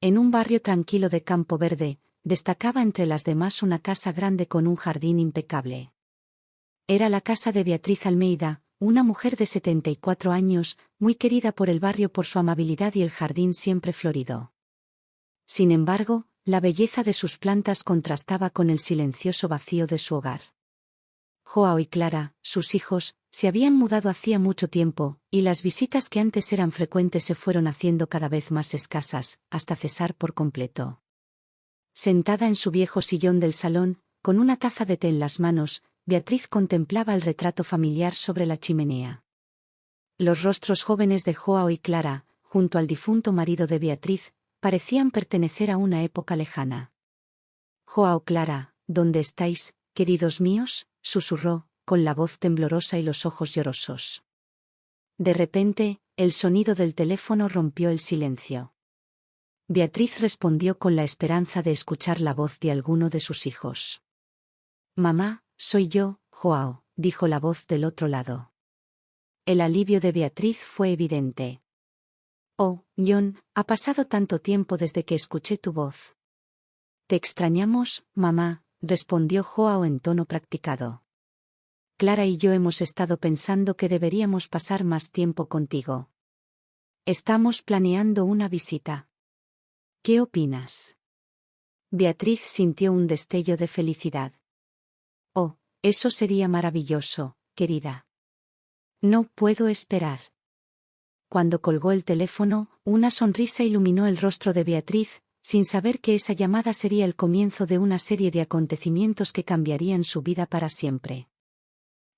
En un barrio tranquilo de Campo Verde, destacaba entre las demás una casa grande con un jardín impecable. Era la casa de Beatriz Almeida, una mujer de 74 años, muy querida por el barrio por su amabilidad y el jardín siempre florido. Sin embargo, la belleza de sus plantas contrastaba con el silencioso vacío de su hogar. Joao y Clara, sus hijos, se habían mudado hacía mucho tiempo, y las visitas que antes eran frecuentes se fueron haciendo cada vez más escasas, hasta cesar por completo. Sentada en su viejo sillón del salón, con una taza de té en las manos, Beatriz contemplaba el retrato familiar sobre la chimenea. Los rostros jóvenes de Joao y Clara, junto al difunto marido de Beatriz, parecían pertenecer a una época lejana. «Joao, Clara, ¿dónde estáis, queridos míos?», susurró, con la voz temblorosa y los ojos llorosos. De repente, el sonido del teléfono rompió el silencio. Beatriz respondió con la esperanza de escuchar la voz de alguno de sus hijos. «Mamá, soy yo, Joao», dijo la voz del otro lado. El alivio de Beatriz fue evidente. «Oh, John, ha pasado tanto tiempo desde que escuché tu voz». «Te extrañamos, mamá», respondió Joao en tono practicado. «Clara y yo hemos estado pensando que deberíamos pasar más tiempo contigo. Estamos planeando una visita. ¿Qué opinas?». Beatriz sintió un destello de felicidad. «Oh, eso sería maravilloso, querida. No puedo esperar». Cuando colgó el teléfono, una sonrisa iluminó el rostro de Beatriz, sin saber que esa llamada sería el comienzo de una serie de acontecimientos que cambiarían su vida para siempre.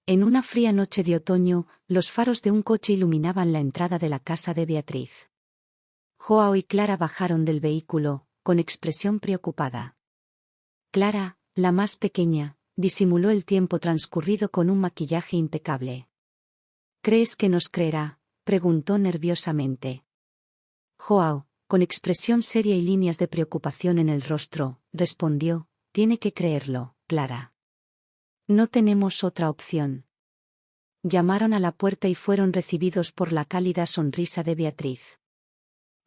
En una fría noche de otoño, los faros de un coche iluminaban la entrada de la casa de Beatriz. Joao y Clara bajaron del vehículo, con expresión preocupada. Clara, la más pequeña, disimuló el tiempo transcurrido con un maquillaje impecable. «¿Crees que nos creerá?», preguntó nerviosamente. Joao, con expresión seria y líneas de preocupación en el rostro, respondió: «Tiene que creerlo, Clara. No tenemos otra opción». Llamaron a la puerta y fueron recibidos por la cálida sonrisa de Beatriz.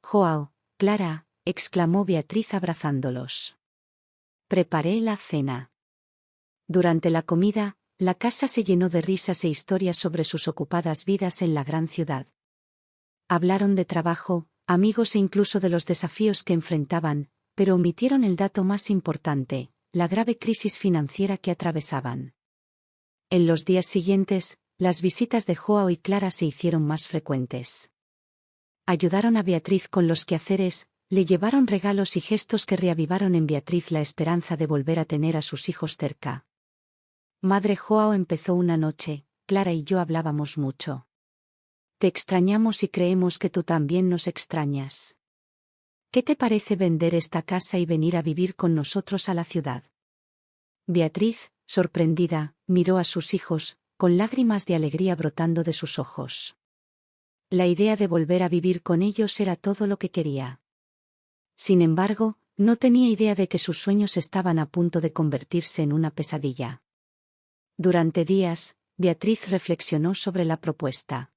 «Joao, Clara», exclamó Beatriz abrazándolos. «Preparé la cena». Durante la comida, la casa se llenó de risas e historias sobre sus ocupadas vidas en la gran ciudad. Hablaron de trabajo, amigos e incluso de los desafíos que enfrentaban, pero omitieron el dato más importante, la grave crisis financiera que atravesaban. En los días siguientes, las visitas de Joao y Clara se hicieron más frecuentes. Ayudaron a Beatriz con los quehaceres, le llevaron regalos y gestos que reavivaron en Beatriz la esperanza de volver a tener a sus hijos cerca. «Madre Joao», empezó una noche, «Clara y yo hablábamos mucho. Te extrañamos y creemos que tú también nos extrañas. ¿Qué te parece vender esta casa y venir a vivir con nosotros a la ciudad?». Beatriz, sorprendida, miró a sus hijos, con lágrimas de alegría brotando de sus ojos. La idea de volver a vivir con ellos era todo lo que quería. Sin embargo, no tenía idea de que sus sueños estaban a punto de convertirse en una pesadilla. Durante días, Beatriz reflexionó sobre la propuesta.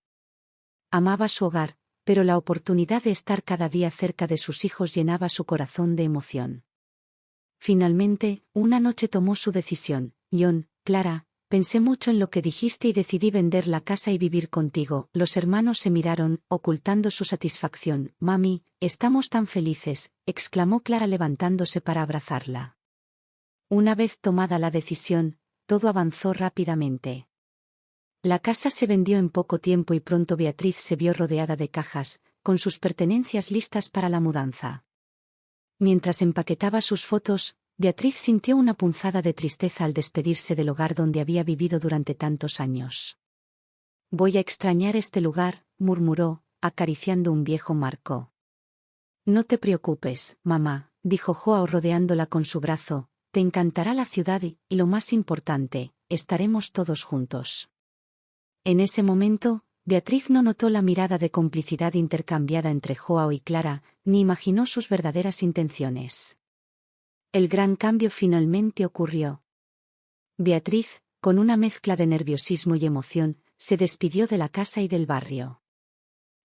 Amaba su hogar, pero la oportunidad de estar cada día cerca de sus hijos llenaba su corazón de emoción. Finalmente, una noche tomó su decisión. «John, Clara, pensé mucho en lo que dijiste y decidí vender la casa y vivir contigo». Los hermanos se miraron, ocultando su satisfacción. «Mami, estamos tan felices», exclamó Clara levantándose para abrazarla. Una vez tomada la decisión, todo avanzó rápidamente. La casa se vendió en poco tiempo y pronto Beatriz se vio rodeada de cajas, con sus pertenencias listas para la mudanza. Mientras empaquetaba sus fotos, Beatriz sintió una punzada de tristeza al despedirse del hogar donde había vivido durante tantos años. «Voy a extrañar este lugar», murmuró, acariciando un viejo marco. «No te preocupes, mamá», dijo Joao rodeándola con su brazo, «te encantará la ciudad y, lo más importante, estaremos todos juntos». En ese momento, Beatriz no notó la mirada de complicidad intercambiada entre Joao y Clara, ni imaginó sus verdaderas intenciones. El gran cambio finalmente ocurrió. Beatriz, con una mezcla de nerviosismo y emoción, se despidió de la casa y del barrio.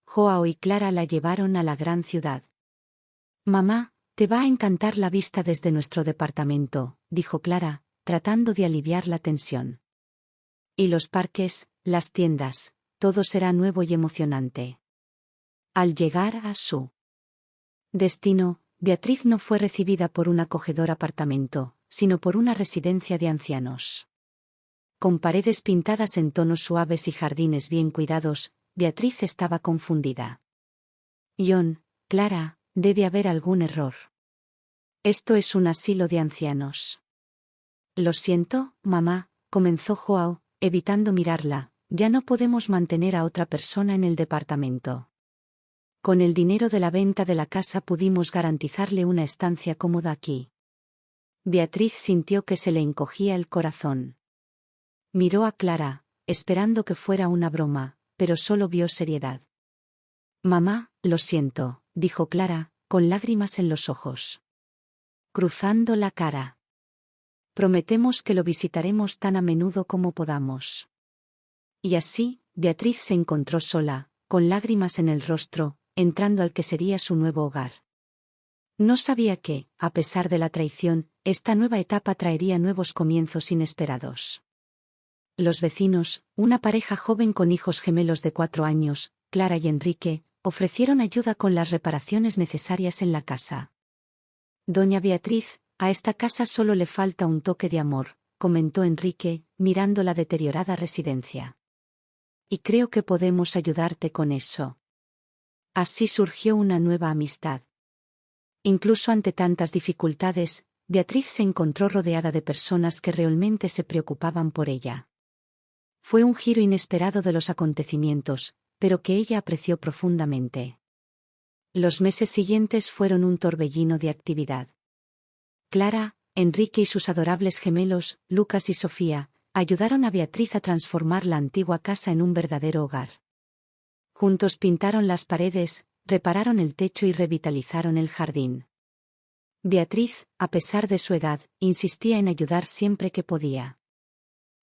Joao y Clara la llevaron a la gran ciudad. Mamá, te va a encantar la vista desde nuestro departamento, dijo Clara, tratando de aliviar la tensión. Y los parques, las tiendas, todo será nuevo y emocionante. Al llegar a su destino, Beatriz no fue recibida por un acogedor apartamento, sino por una residencia de ancianos. Con paredes pintadas en tonos suaves y jardines bien cuidados, Beatriz estaba confundida. John, Clara, debe haber algún error. Esto es un asilo de ancianos. Lo siento, mamá, comenzó Joao, evitando mirarla, ya no podemos mantener a otra persona en el departamento. Con el dinero de la venta de la casa pudimos garantizarle una estancia cómoda aquí. Beatriz sintió que se le encogía el corazón. Miró a Clara, esperando que fuera una broma, pero solo vio seriedad. Mamá, lo siento, dijo Clara, con lágrimas en los ojos. Cruzando la cara. Prometemos que lo visitaremos tan a menudo como podamos. Y así, Beatriz se encontró sola, con lágrimas en el rostro, entrando al que sería su nuevo hogar. No sabía que, a pesar de la traición, esta nueva etapa traería nuevos comienzos inesperados. Los vecinos, una pareja joven con hijos gemelos de 4 años, Clara y Enrique, ofrecieron ayuda con las reparaciones necesarias en la casa. Doña Beatriz, a esta casa solo le falta un toque de amor, comentó Enrique, mirando la deteriorada residencia. Y creo que podemos ayudarte con eso. Así surgió una nueva amistad. Incluso ante tantas dificultades, Beatriz se encontró rodeada de personas que realmente se preocupaban por ella. Fue un giro inesperado de los acontecimientos, pero que ella apreció profundamente. Los meses siguientes fueron un torbellino de actividad. Clara, Enrique y sus adorables gemelos, Lucas y Sofía, ayudaron a Beatriz a transformar la antigua casa en un verdadero hogar. Juntos pintaron las paredes, repararon el techo y revitalizaron el jardín. Beatriz, a pesar de su edad, insistía en ayudar siempre que podía.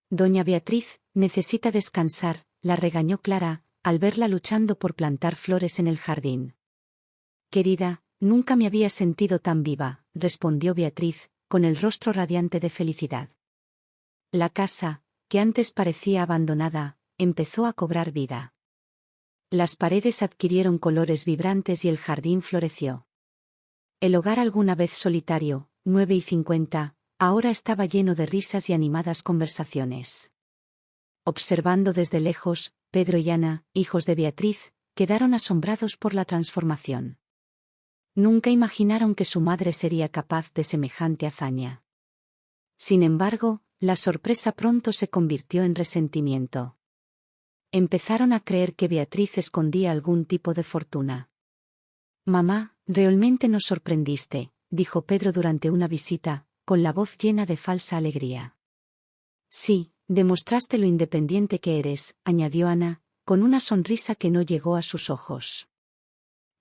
Doña Beatriz, necesita descansar, la regañó Clara, al verla luchando por plantar flores en el jardín. Querida, nunca me había sentido tan viva, respondió Beatriz, con el rostro radiante de felicidad. La casa, que antes parecía abandonada, empezó a cobrar vida. Las paredes adquirieron colores vibrantes y el jardín floreció. El hogar alguna vez solitario, 9:50, ahora estaba lleno de risas y animadas conversaciones. Observando desde lejos, Pedro y Ana, hijos de Beatriz, quedaron asombrados por la transformación. Nunca imaginaron que su madre sería capaz de semejante hazaña. Sin embargo, la sorpresa pronto se convirtió en resentimiento. Empezaron a creer que Beatriz escondía algún tipo de fortuna. Mamá, realmente nos sorprendiste, dijo Pedro durante una visita, con la voz llena de falsa alegría. Sí, demostraste lo independiente que eres, añadió Ana, con una sonrisa que no llegó a sus ojos.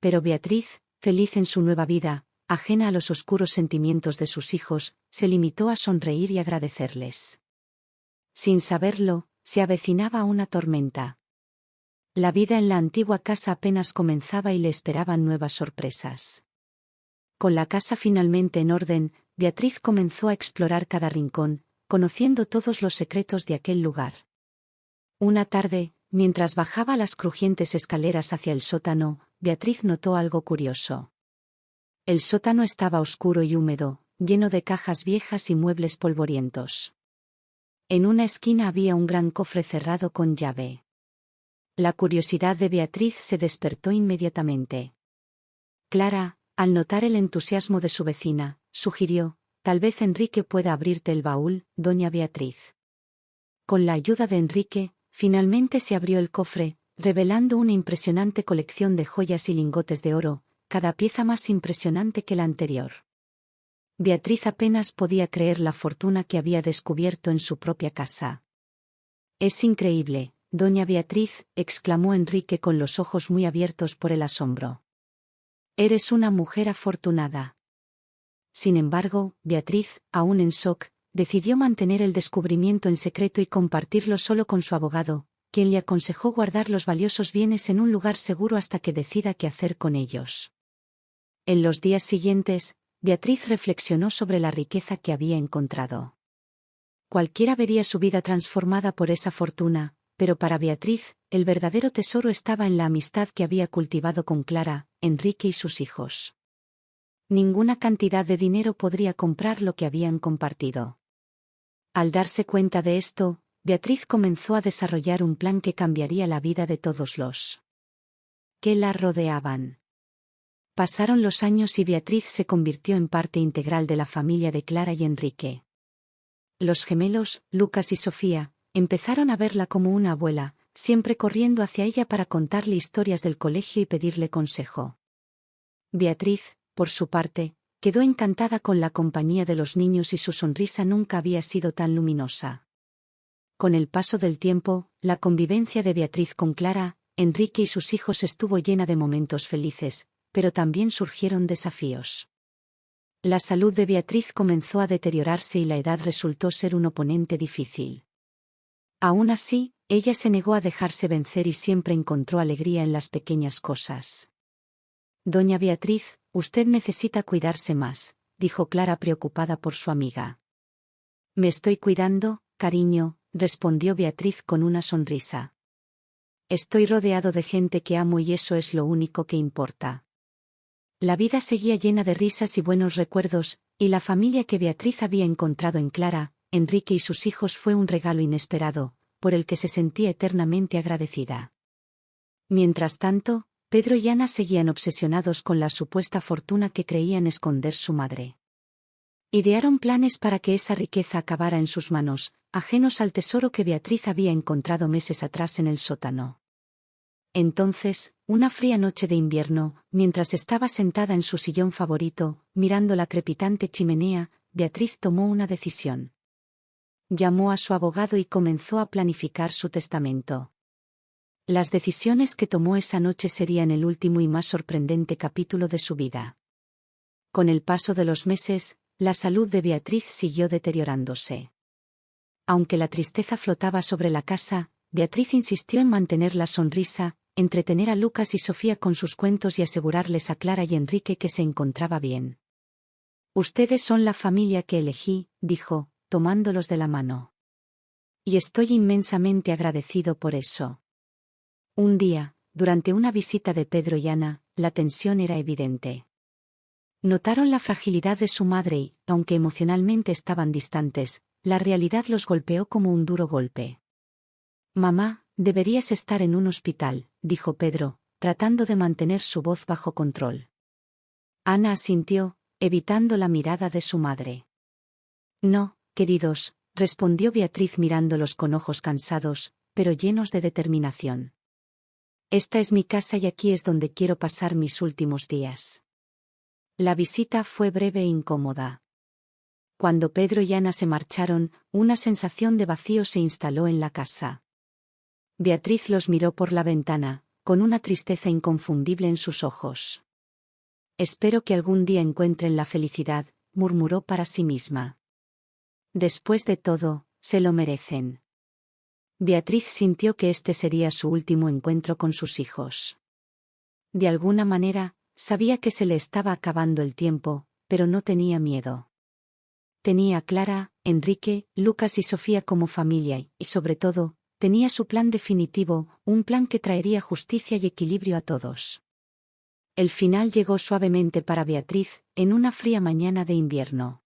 Pero Beatriz, feliz en su nueva vida, ajena a los oscuros sentimientos de sus hijos, se limitó a sonreír y agradecerles. Sin saberlo, se avecinaba una tormenta. La vida en la antigua casa apenas comenzaba y le esperaban nuevas sorpresas. Con la casa finalmente en orden, Beatriz comenzó a explorar cada rincón, conociendo todos los secretos de aquel lugar. Una tarde, mientras bajaba las crujientes escaleras hacia el sótano, Beatriz notó algo curioso. El sótano estaba oscuro y húmedo, lleno de cajas viejas y muebles polvorientos. En una esquina había un gran cofre cerrado con llave. La curiosidad de Beatriz se despertó inmediatamente. Clara, al notar el entusiasmo de su vecina, sugirió, tal vez Enrique pueda abrirte el baúl, doña Beatriz. Con la ayuda de Enrique, finalmente se abrió el cofre, revelando una impresionante colección de joyas y lingotes de oro, cada pieza más impresionante que la anterior. Beatriz apenas podía creer la fortuna que había descubierto en su propia casa. Es increíble, doña Beatriz, exclamó Enrique con los ojos muy abiertos por el asombro. Eres una mujer afortunada. Sin embargo, Beatriz, aún en shock, decidió mantener el descubrimiento en secreto y compartirlo solo con su abogado, quien le aconsejó guardar los valiosos bienes en un lugar seguro hasta que decida qué hacer con ellos. En los días siguientes, Beatriz reflexionó sobre la riqueza que había encontrado. Cualquiera vería su vida transformada por esa fortuna, pero para Beatriz, el verdadero tesoro estaba en la amistad que había cultivado con Clara, Enrique y sus hijos. Ninguna cantidad de dinero podría comprar lo que habían compartido. Al darse cuenta de esto, Beatriz comenzó a desarrollar un plan que cambiaría la vida de todos los que la rodeaban. Pasaron los años y Beatriz se convirtió en parte integral de la familia de Clara y Enrique. Los gemelos, Lucas y Sofía, empezaron a verla como una abuela, siempre corriendo hacia ella para contarle historias del colegio y pedirle consejo. Beatriz, por su parte, quedó encantada con la compañía de los niños y su sonrisa nunca había sido tan luminosa. Con el paso del tiempo, la convivencia de Beatriz con Clara, Enrique y sus hijos estuvo llena de momentos felices, pero también surgieron desafíos. La salud de Beatriz comenzó a deteriorarse y la edad resultó ser un oponente difícil. Aún así, ella se negó a dejarse vencer y siempre encontró alegría en las pequeñas cosas. Doña Beatriz, usted necesita cuidarse más, dijo Clara preocupada por su amiga. Me estoy cuidando, cariño, respondió Beatriz con una sonrisa. Estoy rodeado de gente que amo y eso es lo único que importa. La vida seguía llena de risas y buenos recuerdos, y la familia que Beatriz había encontrado en Clara, Enrique y sus hijos fue un regalo inesperado, por el que se sentía eternamente agradecida. Mientras tanto, Pedro y Ana seguían obsesionados con la supuesta fortuna que creían esconder su madre. Idearon planes para que esa riqueza acabara en sus manos, ajenos al tesoro que Beatriz había encontrado meses atrás en el sótano. Entonces, una fría noche de invierno, mientras estaba sentada en su sillón favorito, mirando la crepitante chimenea, Beatriz tomó una decisión. Llamó a su abogado y comenzó a planificar su testamento. Las decisiones que tomó esa noche serían el último y más sorprendente capítulo de su vida. Con el paso de los meses, la salud de Beatriz siguió deteriorándose. Aunque la tristeza flotaba sobre la casa, Beatriz insistió en mantener la sonrisa, entretener a Lucas y Sofía con sus cuentos y asegurarles a Clara y Enrique que se encontraba bien. Ustedes son la familia que elegí, dijo, tomándolos de la mano. Y estoy inmensamente agradecido por eso. Un día, durante una visita de Pedro y Ana, la tensión era evidente. Notaron la fragilidad de su madre y, aunque emocionalmente estaban distantes, la realidad los golpeó como un duro golpe. Mamá, deberías estar en un hospital, dijo Pedro, tratando de mantener su voz bajo control. Ana asintió, evitando la mirada de su madre. No, queridos, respondió Beatriz mirándolos con ojos cansados, pero llenos de determinación. Esta es mi casa y aquí es donde quiero pasar mis últimos días. La visita fue breve e incómoda. Cuando Pedro y Ana se marcharon, una sensación de vacío se instaló en la casa. Beatriz los miró por la ventana, con una tristeza inconfundible en sus ojos. Espero que algún día encuentren la felicidad, murmuró para sí misma. Después de todo, se lo merecen. Beatriz sintió que este sería su último encuentro con sus hijos. De alguna manera, sabía que se le estaba acabando el tiempo, pero no tenía miedo. Tenía a Clara, Enrique, Lucas y Sofía como familia y, sobre todo, tenía su plan definitivo, un plan que traería justicia y equilibrio a todos. El final llegó suavemente para Beatriz, en una fría mañana de invierno.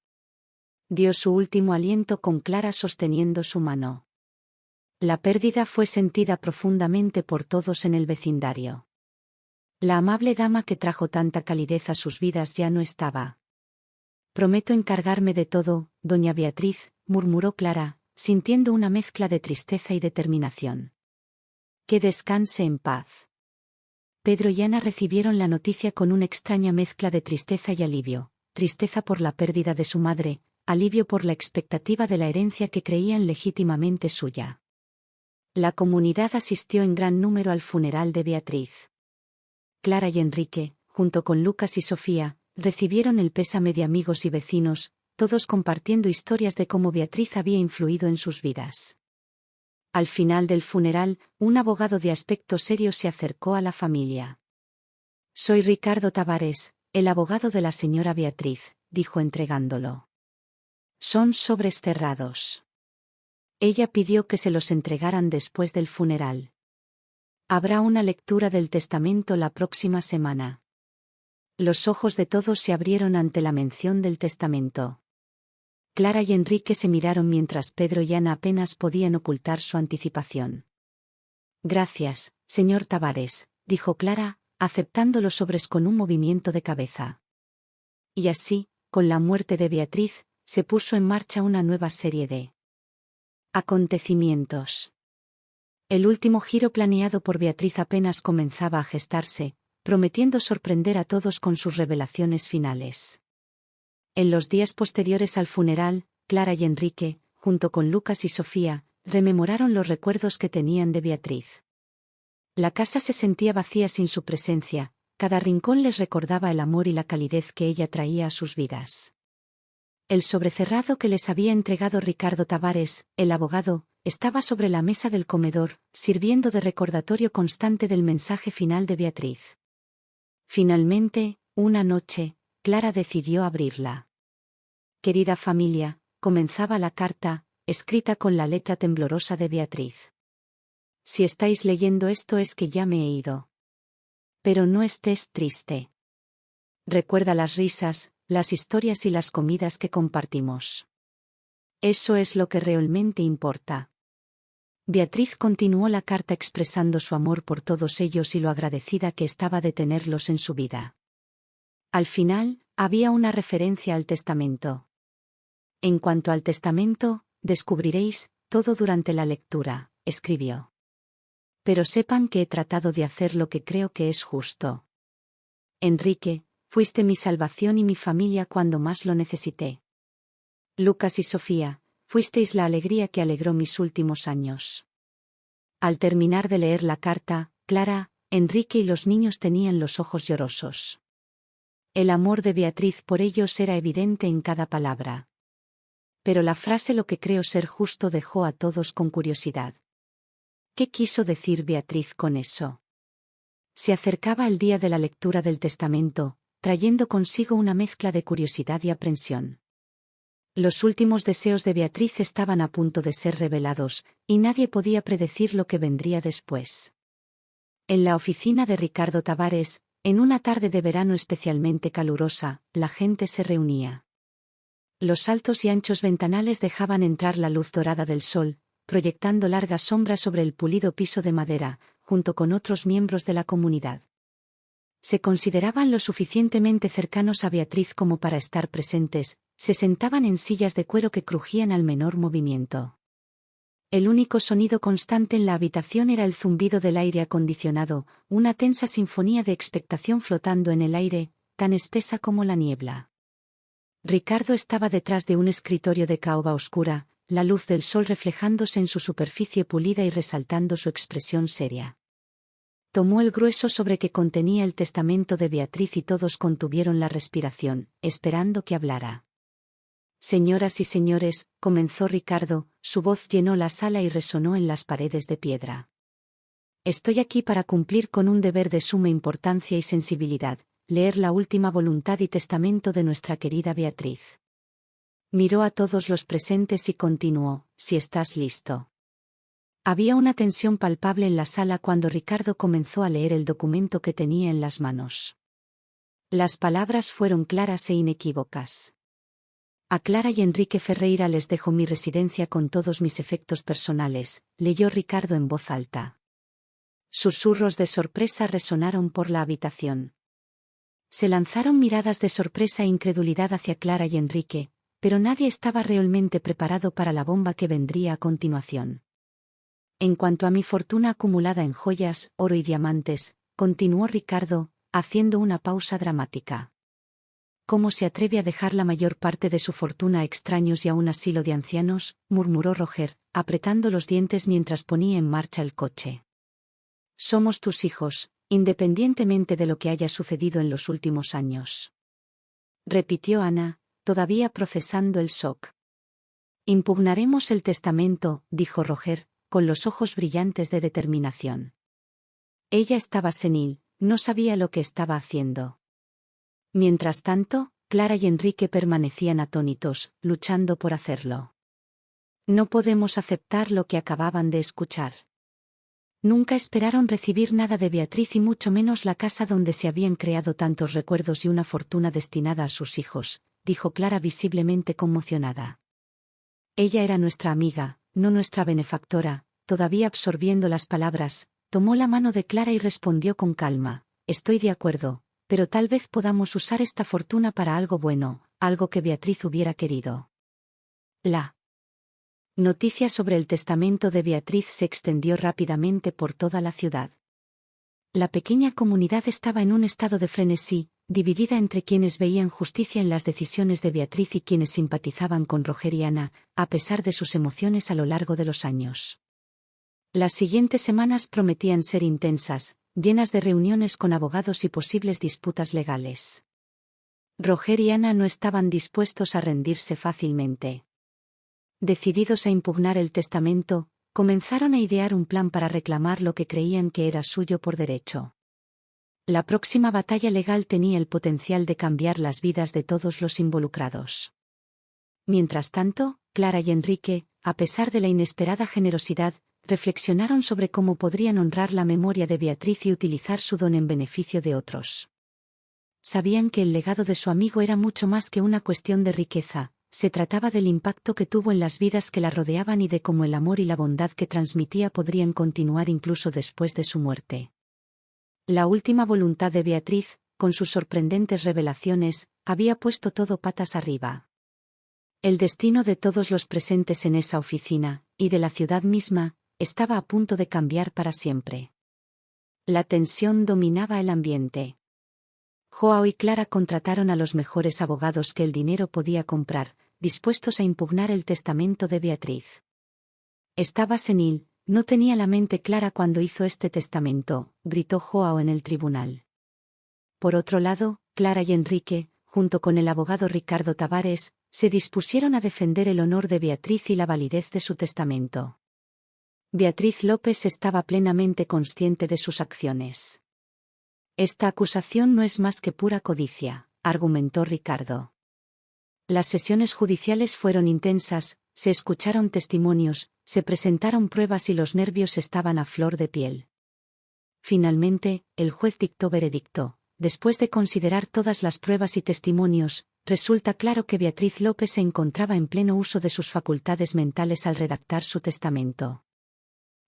Dio su último aliento con Clara sosteniendo su mano. La pérdida fue sentida profundamente por todos en el vecindario. La amable dama que trajo tanta calidez a sus vidas ya no estaba. Prometo encargarme de todo, doña Beatriz, murmuró Clara, sintiendo una mezcla de tristeza y determinación. Que descanse en paz. Pedro y Ana recibieron la noticia con una extraña mezcla de tristeza y alivio, tristeza por la pérdida de su madre, alivio por la expectativa de la herencia que creían legítimamente suya. La comunidad asistió en gran número al funeral de Beatriz. Clara y Enrique, junto con Lucas y Sofía, recibieron el pésame de amigos y vecinos, todos compartiendo historias de cómo Beatriz había influido en sus vidas. Al final del funeral, un abogado de aspecto serio se acercó a la familia. Soy Ricardo Tavares, El abogado de la señora Beatriz, dijo entregándolo. Son sobres cerrados. Ella pidió que se los entregaran después del funeral. Habrá una lectura del testamento la próxima semana. Los ojos de todos se abrieron ante la mención del testamento. Clara y Enrique se miraron mientras Pedro y Ana apenas podían ocultar su anticipación. Gracias, señor Tavares, dijo Clara, aceptando los sobres con un movimiento de cabeza. Y así, con la muerte de Beatriz, se puso en marcha una nueva serie de acontecimientos. El último giro planeado por Beatriz apenas comenzaba a gestarse, prometiendo sorprender a todos con sus revelaciones finales. En los días posteriores al funeral, Clara y Enrique, junto con Lucas y Sofía, rememoraron los recuerdos que tenían de Beatriz. La casa se sentía vacía sin su presencia, cada rincón les recordaba el amor y la calidez que ella traía a sus vidas. El sobrecerrado que les había entregado Ricardo Tavares, el abogado, estaba sobre la mesa del comedor, sirviendo de recordatorio constante del mensaje final de Beatriz. Finalmente, una noche, Clara decidió abrirla. Querida familia, comenzaba la carta, escrita con la letra temblorosa de Beatriz. Si estáis leyendo esto es que ya me he ido. Pero no estés triste. Recuerda las risas, las historias y las comidas que compartimos. Eso es lo que realmente importa. Beatriz continuó la carta expresando su amor por todos ellos y lo agradecida que estaba de tenerlos en su vida. Al final, había una referencia al testamento. En cuanto al testamento, descubriréis todo durante la lectura, escribió. Pero sepan que he tratado de hacer lo que creo que es justo. Enrique, fuiste mi salvación y mi familia cuando más lo necesité. Lucas y Sofía, fuisteis la alegría que alegró mis últimos años. Al terminar de leer la carta, Clara, Enrique y los niños tenían los ojos llorosos. El amor de Beatriz por ellos era evidente en cada palabra. Pero la frase "lo que creo ser justo" dejó a todos con curiosidad. ¿Qué quiso decir Beatriz con eso? Se acercaba el día de la lectura del testamento, trayendo consigo una mezcla de curiosidad y aprensión. Los últimos deseos de Beatriz estaban a punto de ser revelados, y nadie podía predecir lo que vendría después. En la oficina de Ricardo Tavares, en una tarde de verano especialmente calurosa, la gente se reunía. Los altos y anchos ventanales dejaban entrar la luz dorada del sol, proyectando largas sombras sobre el pulido piso de madera, junto con otros miembros de la comunidad. Se consideraban lo suficientemente cercanos a Beatriz como para estar presentes, se sentaban en sillas de cuero que crujían al menor movimiento. El único sonido constante en la habitación era el zumbido del aire acondicionado, una tensa sinfonía de expectación flotando en el aire, tan espesa como la niebla. Ricardo estaba detrás de un escritorio de caoba oscura, la luz del sol reflejándose en su superficie pulida y resaltando su expresión seria. Tomó el grueso sobre que contenía el testamento de Beatriz y todos contuvieron la respiración, esperando que hablara. Señoras y señores, comenzó Ricardo, su voz llenó la sala y resonó en las paredes de piedra. Estoy aquí para cumplir con un deber de suma importancia y sensibilidad, leer la última voluntad y testamento de nuestra querida Beatriz. Miró a todos los presentes y continuó: si estás listo. Había una tensión palpable en la sala cuando Ricardo comenzó a leer el documento que tenía en las manos. Las palabras fueron claras e inequívocas. A Clara y Enrique Ferreira les dejo mi residencia con todos mis efectos personales, leyó Ricardo en voz alta. Susurros de sorpresa resonaron por la habitación. Se lanzaron miradas de sorpresa e incredulidad hacia Clara y Enrique, pero nadie estaba realmente preparado para la bomba que vendría a continuación. En cuanto a mi fortuna acumulada en joyas, oro y diamantes, continuó Ricardo, haciendo una pausa dramática. ¿Cómo se atreve a dejar la mayor parte de su fortuna a extraños y a un asilo de ancianos?, murmuró Roger, apretando los dientes mientras ponía en marcha el coche. Somos tus hijos, independientemente de lo que haya sucedido en los últimos años. Repitió Ana, todavía procesando el shock. Impugnaremos el testamento, dijo Roger, con los ojos brillantes de determinación. Ella estaba senil, no sabía lo que estaba haciendo. Mientras tanto, Clara y Enrique permanecían atónitos, luchando por hacerlo. No podemos aceptar lo que acababan de escuchar. Nunca esperaron recibir nada de Beatriz y mucho menos la casa donde se habían creado tantos recuerdos y una fortuna destinada a sus hijos, dijo Clara visiblemente conmocionada. Ella era nuestra amiga, no nuestra benefactora. Todavía absorbiendo las palabras, tomó la mano de Clara y respondió con calma: estoy de acuerdo, pero tal vez podamos usar esta fortuna para algo bueno, algo que Beatriz hubiera querido. La noticia sobre el testamento de Beatriz se extendió rápidamente por toda la ciudad. La pequeña comunidad estaba en un estado de frenesí, dividida entre quienes veían justicia en las decisiones de Beatriz y quienes simpatizaban con Roger y Ana, a pesar de sus emociones a lo largo de los años. Las siguientes semanas prometían ser intensas, llenas de reuniones con abogados y posibles disputas legales. Roger y Ana no estaban dispuestos a rendirse fácilmente. Decididos a impugnar el testamento, comenzaron a idear un plan para reclamar lo que creían que era suyo por derecho. La próxima batalla legal tenía el potencial de cambiar las vidas de todos los involucrados. Mientras tanto, Clara y Enrique, a pesar de la inesperada generosidad, reflexionaron sobre cómo podrían honrar la memoria de Beatriz y utilizar su don en beneficio de otros. Sabían que el legado de su amigo era mucho más que una cuestión de riqueza, se trataba del impacto que tuvo en las vidas que la rodeaban y de cómo el amor y la bondad que transmitía podrían continuar incluso después de su muerte. La última voluntad de Beatriz, con sus sorprendentes revelaciones, había puesto todo patas arriba. El destino de todos los presentes en esa oficina, y de la ciudad misma, estaba a punto de cambiar para siempre. La tensión dominaba el ambiente. Joao y Clara contrataron a los mejores abogados que el dinero podía comprar, dispuestos a impugnar el testamento de Beatriz. Estaba senil, no tenía la mente clara cuando hizo este testamento, gritó Joao en el tribunal. Por otro lado, Clara y Enrique, junto con el abogado Ricardo Tavares, se dispusieron a defender el honor de Beatriz y la validez de su testamento. Beatriz López estaba plenamente consciente de sus acciones. Esta acusación no es más que pura codicia, argumentó Ricardo. Las sesiones judiciales fueron intensas, se escucharon testimonios, se presentaron pruebas y los nervios estaban a flor de piel. Finalmente, el juez dictó veredicto. Después de considerar todas las pruebas y testimonios, resulta claro que Beatriz López se encontraba en pleno uso de sus facultades mentales al redactar su testamento.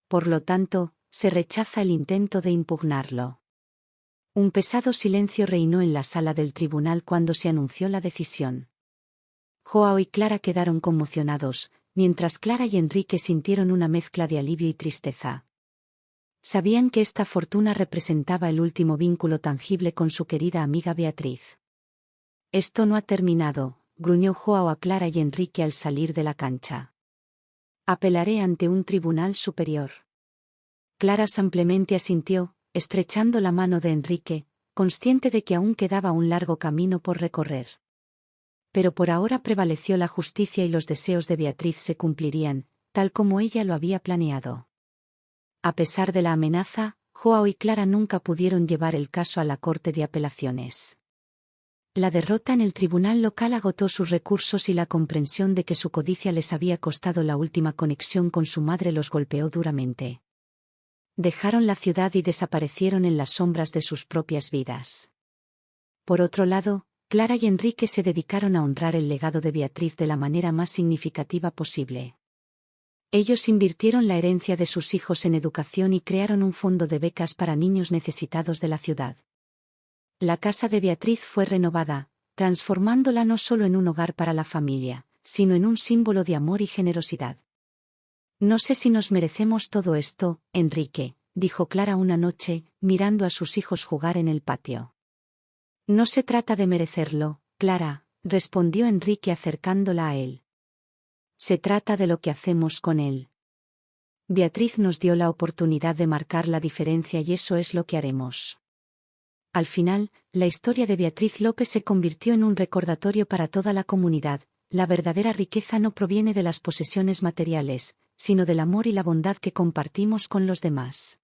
Por lo tanto, se rechaza el intento de impugnarlo. Un pesado silencio reinó en la sala del tribunal cuando se anunció la decisión. Joao y Clara quedaron conmocionados, mientras Clara y Enrique sintieron una mezcla de alivio y tristeza. Sabían que esta fortuna representaba el último vínculo tangible con su querida amiga Beatriz. Esto no ha terminado, gruñó Joao a Clara y Enrique al salir de la cancha. Apelaré ante un tribunal superior. Clara simplemente asintió, estrechando la mano de Enrique, consciente de que aún quedaba un largo camino por recorrer. Pero por ahora prevaleció la justicia y los deseos de Beatriz se cumplirían, tal como ella lo había planeado. A pesar de la amenaza, Joao y Clara nunca pudieron llevar el caso a la Corte de Apelaciones. La derrota en el tribunal local agotó sus recursos y la comprensión de que su codicia les había costado la última conexión con su madre los golpeó duramente. Dejaron la ciudad y desaparecieron en las sombras de sus propias vidas. Por otro lado, Clara y Enrique se dedicaron a honrar el legado de Beatriz de la manera más significativa posible. Ellos invirtieron la herencia de sus hijos en educación y crearon un fondo de becas para niños necesitados de la ciudad. La casa de Beatriz fue renovada, transformándola no solo en un hogar para la familia, sino en un símbolo de amor y generosidad. No sé si nos merecemos todo esto, Enrique, dijo Clara una noche, mirando a sus hijos jugar en el patio. No se trata de merecerlo, Clara, respondió Enrique acercándola a él. Se trata de lo que hacemos con él. Beatriz nos dio la oportunidad de marcar la diferencia y eso es lo que haremos. Al final, la historia de Beatriz López se convirtió en un recordatorio para toda la comunidad. La verdadera riqueza no proviene de las posesiones materiales, sino del amor y la bondad que compartimos con los demás.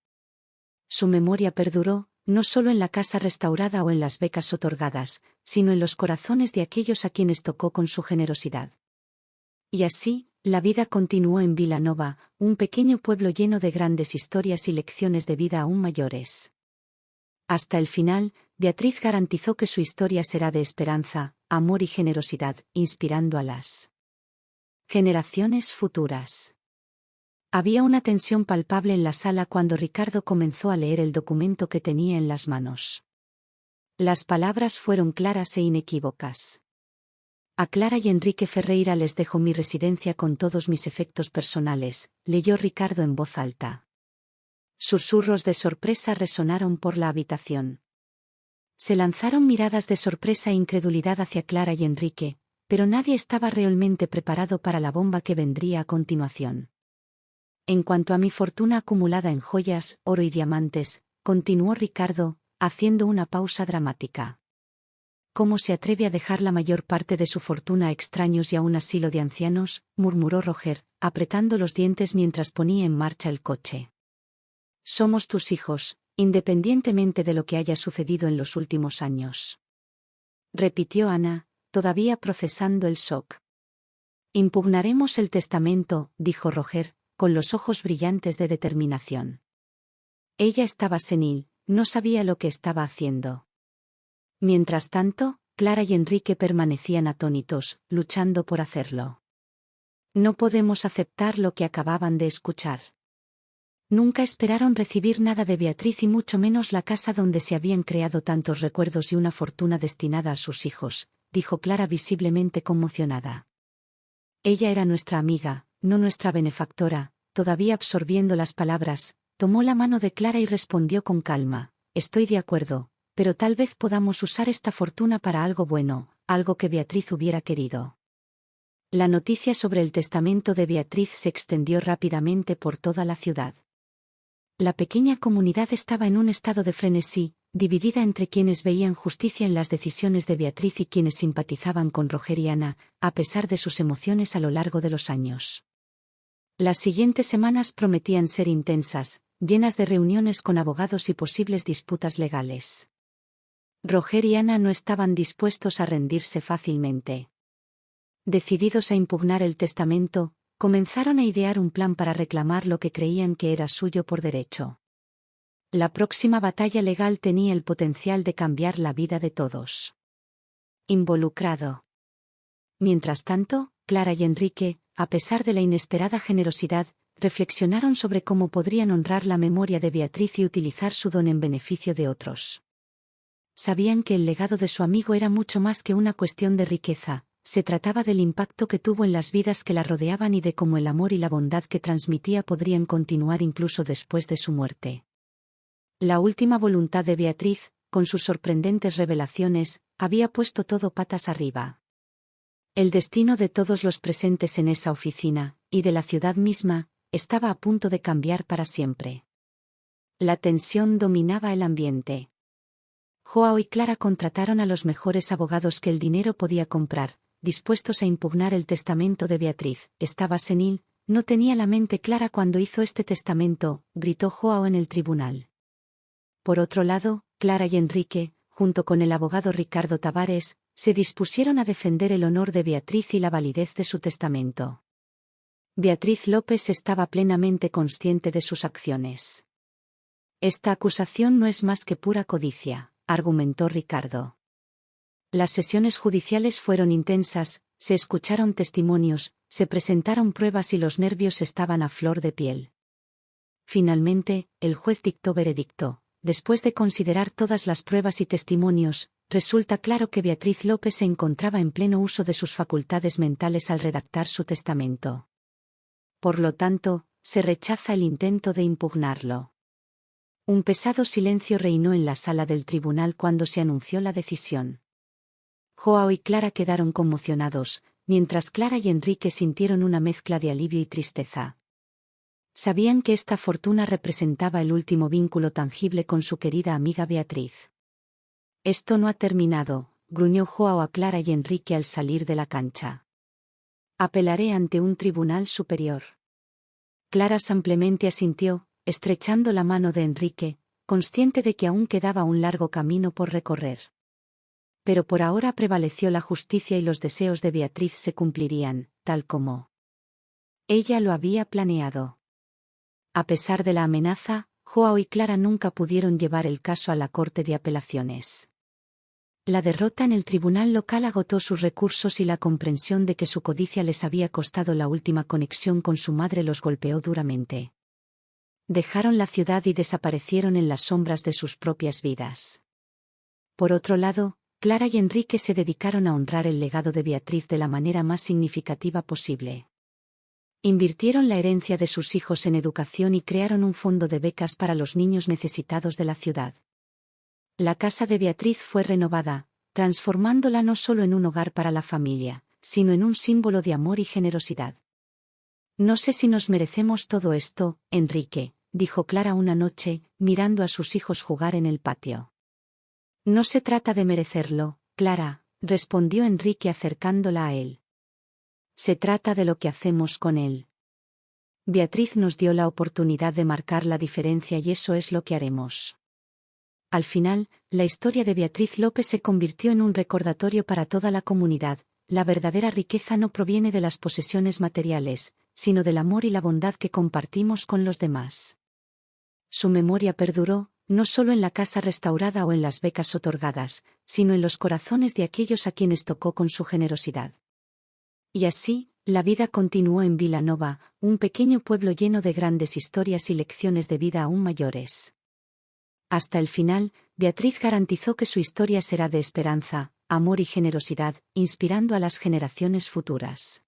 Su memoria perduró, no solo en la casa restaurada o en las becas otorgadas, sino en los corazones de aquellos a quienes tocó con su generosidad. Y así, la vida continuó en Vilanova, un pequeño pueblo lleno de grandes historias y lecciones de vida aún mayores. Hasta el final, Beatriz garantizó que su historia será de esperanza, amor y generosidad, inspirando a las generaciones futuras. Había una tensión palpable en la sala cuando Ricardo comenzó a leer el documento que tenía en las manos. Las palabras fueron claras e inequívocas. A Clara y Enrique Ferreira les dejo mi residencia con todos mis efectos personales, leyó Ricardo en voz alta. Susurros de sorpresa resonaron por la habitación. Se lanzaron miradas de sorpresa e incredulidad hacia Clara y Enrique, pero nadie estaba realmente preparado para la bomba que vendría a continuación. En cuanto a mi fortuna acumulada en joyas, oro y diamantes, continuó Ricardo, haciendo una pausa dramática. ¿Cómo se atreve a dejar la mayor parte de su fortuna a extraños y a un asilo de ancianos?, murmuró Roger, apretando los dientes mientras ponía en marcha el coche. Somos tus hijos, independientemente de lo que haya sucedido en los últimos años. Repitió Ana, todavía procesando el shock. Impugnaremos el testamento, dijo Roger, con los ojos brillantes de determinación. Ella estaba senil, no sabía lo que estaba haciendo. Mientras tanto, Clara y Enrique permanecían atónitos, luchando por hacerlo. No podemos aceptar lo que acababan de escuchar. Nunca esperaron recibir nada de Beatriz y mucho menos la casa donde se habían creado tantos recuerdos y una fortuna destinada a sus hijos, dijo Clara visiblemente conmocionada. Ella era nuestra amiga, no nuestra benefactora. Todavía absorbiendo las palabras, tomó la mano de Clara y respondió con calma, estoy de acuerdo, pero tal vez podamos usar esta fortuna para algo bueno, algo que Beatriz hubiera querido. La noticia sobre el testamento de Beatriz se extendió rápidamente por toda la ciudad. La pequeña comunidad estaba en un estado de frenesí, dividida entre quienes veían justicia en las decisiones de Beatriz y quienes simpatizaban con Roger y Ana, a pesar de sus emociones a lo largo de los años. Las siguientes semanas prometían ser intensas, llenas de reuniones con abogados y posibles disputas legales. Roger y Ana no estaban dispuestos a rendirse fácilmente. Decididos a impugnar el testamento, comenzaron a idear un plan para reclamar lo que creían que era suyo por derecho. La próxima batalla legal tenía el potencial de cambiar la vida de todos involucrado. Mientras tanto, Clara y Enrique, a pesar de la inesperada generosidad, reflexionaron sobre cómo podrían honrar la memoria de Beatriz y utilizar su don en beneficio de otros. Sabían que el legado de su amigo era mucho más que una cuestión de riqueza, se trataba del impacto que tuvo en las vidas que la rodeaban y de cómo el amor y la bondad que transmitía podrían continuar incluso después de su muerte. La última voluntad de Beatriz, con sus sorprendentes revelaciones, había puesto todo patas arriba. El destino de todos los presentes en esa oficina, y de la ciudad misma, estaba a punto de cambiar para siempre. La tensión dominaba el ambiente. Joao y Clara contrataron a los mejores abogados que el dinero podía comprar, dispuestos a impugnar el testamento de Beatriz. Estaba senil, no tenía la mente clara cuando hizo este testamento, gritó Joao en el tribunal. Por otro lado, Clara y Enrique, junto con el abogado Ricardo Tavares, se dispusieron a defender el honor de Beatriz y la validez de su testamento. Beatriz López estaba plenamente consciente de sus acciones. Esta acusación no es más que pura codicia, argumentó Ricardo. Las sesiones judiciales fueron intensas, se escucharon testimonios, se presentaron pruebas y los nervios estaban a flor de piel. Finalmente, el juez dictó veredicto. Después de considerar todas las pruebas y testimonios, resulta claro que Beatriz López se encontraba en pleno uso de sus facultades mentales al redactar su testamento. Por lo tanto, se rechaza el intento de impugnarlo. Un pesado silencio reinó en la sala del tribunal cuando se anunció la decisión. Joao y Clara quedaron conmocionados, mientras Clara y Enrique sintieron una mezcla de alivio y tristeza. Sabían que esta fortuna representaba el último vínculo tangible con su querida amiga Beatriz. Esto no ha terminado, gruñó Joao a Clara y Enrique al salir de la cancha. Apelaré ante un tribunal superior. Clara simplemente asintió, estrechando la mano de Enrique, consciente de que aún quedaba un largo camino por recorrer. Pero por ahora prevaleció la justicia y los deseos de Beatriz se cumplirían, tal como ella lo había planeado. A pesar de la amenaza, Joao y Clara nunca pudieron llevar el caso a la Corte de Apelaciones. La derrota en el tribunal local agotó sus recursos y la comprensión de que su codicia les había costado la última conexión con su madre los golpeó duramente. Dejaron la ciudad y desaparecieron en las sombras de sus propias vidas. Por otro lado, Clara y Enrique se dedicaron a honrar el legado de Beatriz de la manera más significativa posible. Invirtieron la herencia de sus hijos en educación y crearon un fondo de becas para los niños necesitados de la ciudad. La casa de Beatriz fue renovada, transformándola no solo en un hogar para la familia, sino en un símbolo de amor y generosidad. No sé si nos merecemos todo esto, Enrique, dijo Clara una noche, mirando a sus hijos jugar en el patio. No se trata de merecerlo, Clara, respondió Enrique acercándola a él. Se trata de lo que hacemos con él. Beatriz nos dio la oportunidad de marcar la diferencia y eso es lo que haremos. Al final, la historia de Beatriz López se convirtió en un recordatorio para toda la comunidad. La verdadera riqueza no proviene de las posesiones materiales, sino del amor y la bondad que compartimos con los demás. Su memoria perduró, no solo en la casa restaurada o en las becas otorgadas, sino en los corazones de aquellos a quienes tocó con su generosidad. Y así, la vida continuó en Vilanova, un pequeño pueblo lleno de grandes historias y lecciones de vida aún mayores. Hasta el final, Beatriz garantizó que su historia será de esperanza, amor y generosidad, inspirando a las generaciones futuras.